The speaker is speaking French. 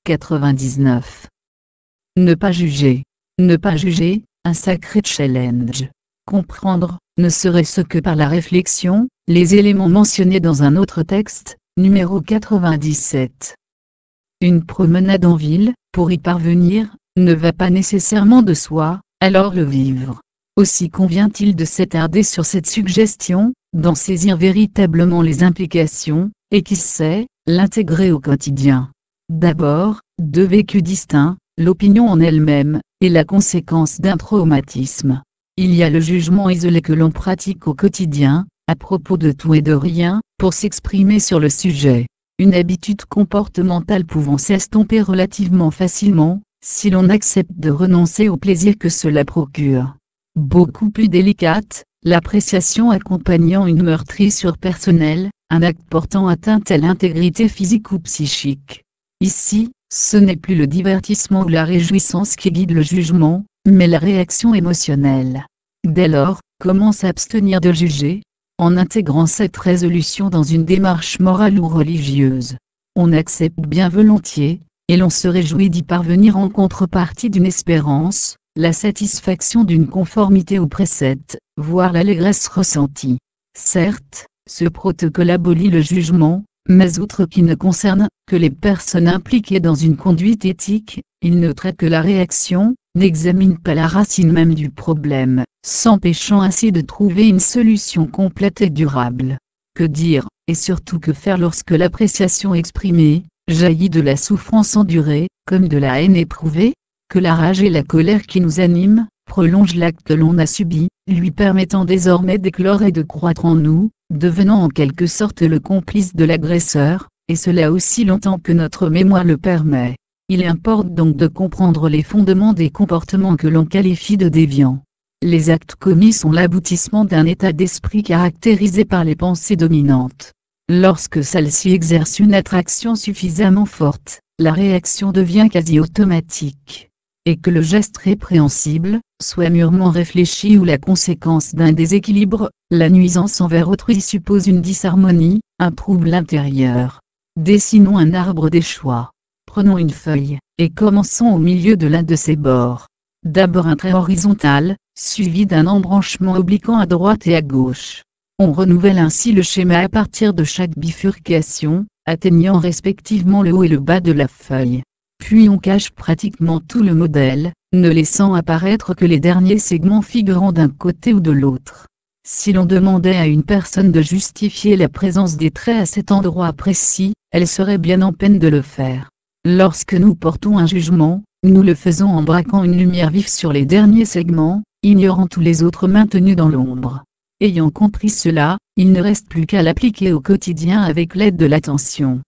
99. Ne pas juger. Ne pas juger, un sacré challenge. Comprendre, ne serait-ce que par la réflexion, les éléments mentionnés dans un autre texte, numéro 97. Une promenade en ville, pour y parvenir, ne va pas nécessairement de soi, alors le vivre. Aussi convient-il de s'attarder sur cette suggestion, d'en saisir véritablement les implications, et qui sait, l'intégrer au quotidien. D'abord, deux vécus distincts, l'opinion en elle-même, et la conséquence d'un traumatisme. Il y a le jugement isolé que l'on pratique au quotidien, à propos de tout et de rien, pour s'exprimer sur le sujet. Une habitude comportementale pouvant s'estomper relativement facilement, si l'on accepte de renoncer au plaisir que cela procure. Beaucoup plus délicate, l'appréciation accompagnant une meurtrissure personnelle, un acte portant atteinte à l'intégrité physique ou psychique. Ici, ce n'est plus le divertissement ou la réjouissance qui guide le jugement, mais la réaction émotionnelle. Dès lors, comment s'abstenir de juger ? En intégrant cette résolution dans une démarche morale ou religieuse. On accepte bien volontiers, et l'on se réjouit d'y parvenir en contrepartie d'une espérance, la satisfaction d'une conformité aux préceptes, voire l'allégresse ressentie. Certes, ce protocole abolit le jugement, mais outre qu'il ne concerne que les personnes impliquées dans une conduite éthique, il ne traite que la réaction, n'examine pas la racine même du problème, s'empêchant ainsi de trouver une solution complète et durable. Que dire, et surtout que faire lorsque l'appréciation exprimée, jaillit de la souffrance endurée, comme de la haine éprouvée ? Que la rage et la colère qui nous animent, prolongent l'acte que l'on a subi, lui permettant désormais d'éclore et de croître en nous, devenant en quelque sorte le complice de l'agresseur, et cela aussi longtemps que notre mémoire le permet. Il importe donc de comprendre les fondements des comportements que l'on qualifie de déviants. Les actes commis sont l'aboutissement d'un état d'esprit caractérisé par les pensées dominantes. Lorsque celles-ci exercent une attraction suffisamment forte, la réaction devient quasi automatique. Et que le geste répréhensible, soit mûrement réfléchi ou la conséquence d'un déséquilibre, la nuisance envers autrui suppose une disharmonie, un trouble intérieur. Dessinons un arbre des choix. Prenons une feuille, et commençons au milieu de l'un de ses bords. D'abord un trait horizontal, suivi d'un embranchement obliquant à droite et à gauche. On renouvelle ainsi le schéma à partir de chaque bifurcation, atteignant respectivement le haut et le bas de la feuille. Puis on cache pratiquement tout le modèle, ne laissant apparaître que les derniers segments figurant d'un côté ou de l'autre. Si l'on demandait à une personne de justifier la présence des traits à cet endroit précis, elle serait bien en peine de le faire. Lorsque nous portons un jugement, nous le faisons en braquant une lumière vive sur les derniers segments, ignorant tous les autres maintenus dans l'ombre. Ayant compris cela, il ne reste plus qu'à l'appliquer au quotidien avec l'aide de l'attention.